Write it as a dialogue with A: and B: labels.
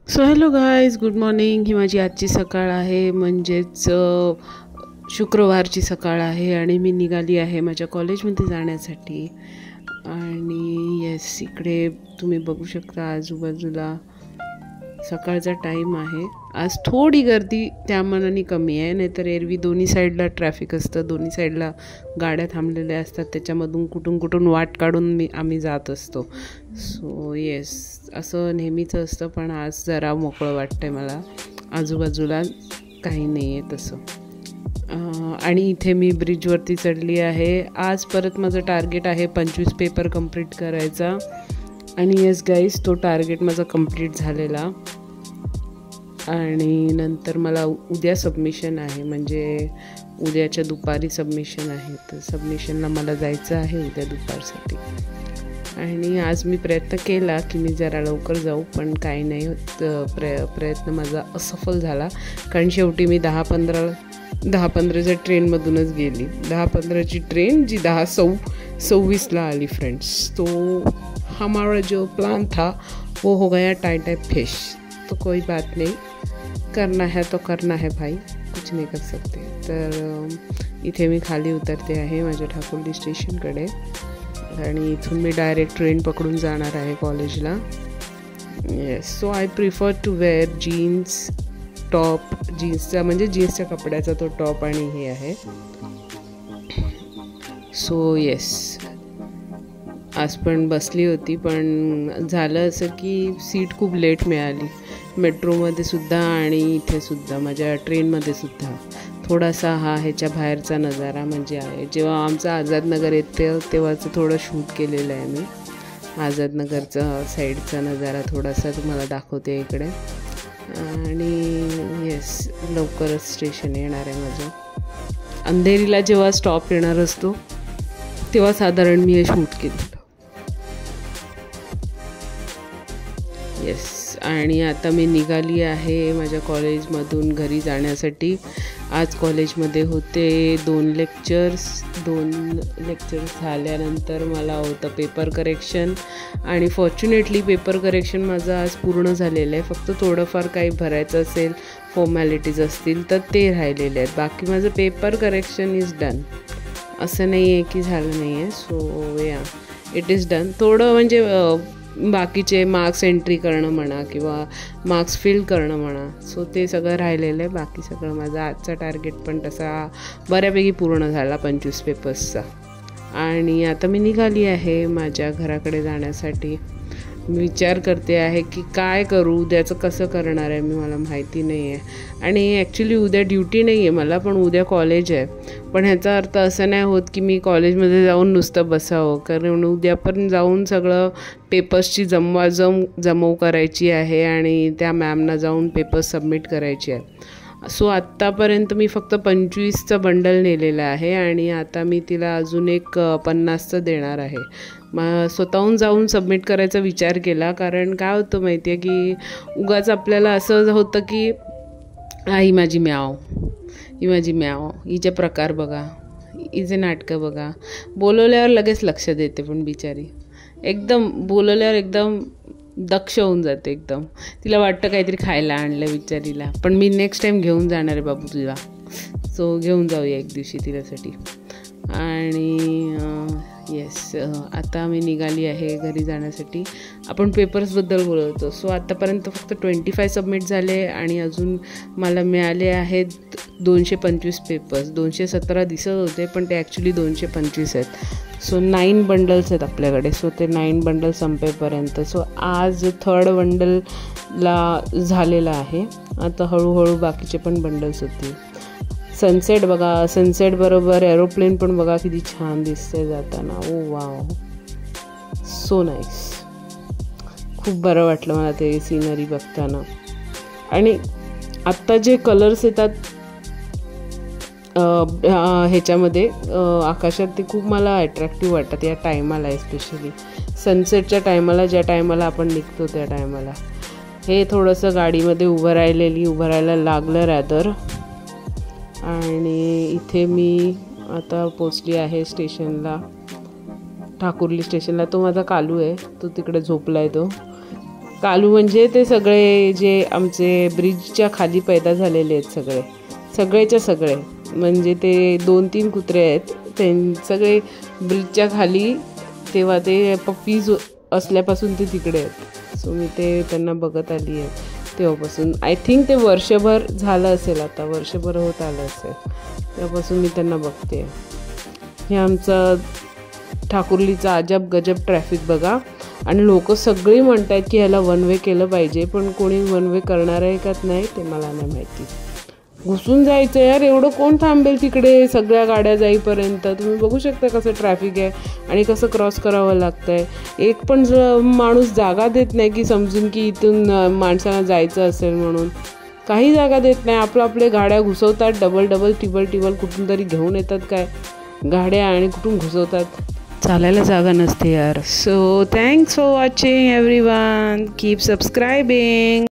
A: So hello guys, good morning. ही माझी आजची सकाळ आहे, म्हणजेच शुक्रवारची सकाळ आहे आणि मी निघाली आहे माझ्या कॉलेजमध्ये जाण्यासाठी. आणि येस, इकडे तुम्ही बघू शकता आजूबाजूला सकाळचा टाईम आहे. आज थोडी गर्दी त्या मानाने कमी आहे, नाहीतर एरवी दोन्ही साईडला ट्रॅफिक असतं, दोन्ही साईडला गाड्या थांबलेल्या असतात, त्याच्यामधून कुठून वाट काढून आम्ही जात असतो. सो येस, असं नेहमीचं असतं, पण आज जरा मोकळं वाटतं आहे मला. आजूबाजूला काही नाही आहे तसं. आणि इथे मी ब्रिजवरती चढली आहे. आज परत माझं टार्गेट आहे 25 पेपर कंप्लीट करायचा. आणि येस गाईज, तो टार्गेट माझा कंप्लीट झालेला. आणि नंतर मला उद्या सबमिशन आहे, म्हणजे उद्याच्या दुपारी सबमिशन आहे. तर सबमिशनला मला जायचं आहे उद्या दुपारसाठी. आणि आज मी प्रयत्न केला की मी जरा लवकर जाऊ, पण काही नाही होत. प्रयत्न माझा असफल झाला, कारण शेवटी मी 10:15च्या ट्रेनमधूनच गेली. 10:15ची ट्रेन, जी 10:26ला आली फ्रेंड्स. तो हमारा जो प्लान था वो हो गया टाइम फिश. तो कोई बात नहीं, करना है तो करना है भाई, कुछ नहीं कर सकते. तर इथे मी खाली उतरते आहे माझ्या ठाकुर्ली स्टेशनकडे, आणि इथून मी डायरेक्ट ट्रेन पकडून जाणार आहे कॉलेजला. Yes, so I prefer to wear jeans top. जीन्सचा म्हणजे जीन्सच्या कपड्याचा तो टॉप आणि हे आहे. सो येस, आज पण बसली होती, पण झालं असं की सीट खूप लेट मिळाली. मेट्रोमध्ये सुद्धा आणि इथे सुद्धा, माझ्या ट्रेनमध्ये सुद्धा. थोडासा ह्याच्या बाहेरचा नजारा म्हणजे आहे, जेव्हा आमचं आझादनगर येते तेव्हाचं थोडं शूट केलेलं आहे मी. आझादनगरचा साईडचा नजारा थोडासा तुम्हाला दाखवते इकडे. आणि येस, लवकरच स्टेशन येणार आहे माझं. अंधेरीला जेव्हा स्टॉप येणार असतो तेव्हा साधारण मी हे शूट केलेलं. येस, आणि आता मी निघाली आहे माझ्या कॉलेजमधून घरी जाण्यासाठी. आज कॉलेजमध्ये होते 2 लेक्चर्स झाल्यानंतर मला होतं पेपर करेक्शन. आणि फॉर्च्युनेटली पेपर करेक्शन माझं आज पूर्ण झालेलं आहे. फक्त थोडंफार काही भरायचं असेल, फॉर्मॅलिटीज असतील तर ते राहिलेले आहेत. बाकी माझं पेपर करेक्शन इज डन. असं नाही आहे की झालं नाही आहे. सो या, इट इज डन. थोडं म्हणजे बाकीचे मार्क्स एंट्री करणं म्हणा किंवा मार्क्स फिल करणं म्हणा, सो ते सगळं राहिलेलं आहे. बाकी सगळं माझा आजचा टार्गेट पण तसा बऱ्यापैकी पूर्ण झाला 25 पेपर्सचा. आणि आता मी निघाली आहे माझ्या घराकडे जाण्यासाठी. मी विचार करते आहे की काय करू, उद्याचं कसं करणार आहे मी, मला माहिती नाही आहे. आणि ॲक्च्युली उद्या ड्युटी नाही आहे मला, पण उद्या कॉलेज आहे. पण ह्याचा अर्थ असं नाही होत की मी कॉलेजमध्ये जाऊन नुसतं बसावं, कारण उद्या पण जाऊन सगळं पेपर्सची जमव करायची आहे आणि त्या मॅमना जाऊन पेपर्स सबमिट करायचे आहे. सो आत्तापर्यंत मी फक्त 25चं बंडल नेलेलं आहे आणि आता मी तिला अजून एक 50चं देणार आहे. स्वतःहून जाऊन सबमिट करायचा विचार केला, कारण काय होतं माहिती आहे की उगाच आपल्याला असं होतं की ही माझी म्याव, हिचे प्रकार बघा, हिचे नाटकं बघा. बोलवल्यावर लगेच लक्ष देते, पण बिचारी एकदम बोलवल्यावर एकदम दक्ष होऊन जाते. एकदम तिला वाटतं काहीतरी खायला आणलं बिचारीला. पण मी नेक्स्ट टाईम घेऊन जाणार आहे बाबू तुला. सो घेऊन जाऊया एक दिवशी तिच्यासाठी. आणि येस, आता मी निघाली आहे घरी जाण्यासाठी. आपण पेपर्सबद्दल बोलत होतो. सो आत्तापर्यंत फक्त 25 सबमिट झाले आणि अजून मला मिळाले आहेत 225 पेपर्स. 217 दिसत होते, पण ते ॲक्च्युली 225 आहेत. सो 9 बंडल्स आहेत आपल्याकडे. सो ते 9 बंडल संपेपर्यंत. सो आज 3rd बंडलला झालेला आहे. आता हळूहळू बाकीचे पण बंडल्स होतील. सनसेट बघा, सनसेट बरोबर एरोप्लेन पण बघा किती छान दिसते जाताना. ओ वाव, सो नाईस. खूप बरं वाटलं मला ते सिनरी बघताना. आणि आत्ता जे कलर्स येतात ह्याच्यामध्ये आकाशात, ते खूप मला अट्रॅक्टिव्ह वाटतात या टायमाला, एस्पेशली सनसेटच्या टायमाला, ज्या टायमाला आपण निघतो त्या टायमाला. हे थोडंसं गाडीमध्ये उभं राहायला लागलं रॅदर. आणि इथे मी आता पोचली आहे स्टेशनला, ठाकुर्ली स्टेशनला. तो माझा कालू आहे, तो तिकडे झोपला आहे. तो कालू म्हणजे ते सगळे जे आमचे ब्रिजच्या खाली पैदा झालेले आहेत सगळेच्या सगळे, म्हणजे ते 2-3 कुत्रे आहेत, ते सगळे ब्रिजच्या खाली तेव्हा ते पप्पीज असल्यापासून ते तिकडे आहेत. सो मी ते त्यांना बघत आली आहे तेव्हापासून. आय थिंक ते वर्षभर झालं असेल, आता वर्षभर होत आलं असेल तेव्हापासून मी त्यांना बघते. हे आमचं ठाकुर्लीचा अजब गजब ट्रॅफिक बघा. आणि लोक सगळी म्हणत आहेत की ह्याला वन वे केलं पाहिजे, पण कोणी वन वे करणार आहे का नाही ते मला नाही माहिती. घुसून जायचं यार, एवढं कोण थांबेल तिकडे सगळ्या गाड्या जाईपर्यंत. तुम्ही बघू शकता कसं ट्रॅफिक आहे आणि कसं क्रॉस करावं लागतं आहे. एक पण माणूस जागा देत नाही की समजून की इथून माणसाला जायचं असेल म्हणून. काही जागा देत नाही. आपले गाड्या घुसवतात, डबल टिबल कुठून तरी घेऊन येतात काय गाड्या आणि कुठून घुसवतात. चालायला जागा नसते यार. So thanks for watching everyone. Keep सबस्क्रायबिंग.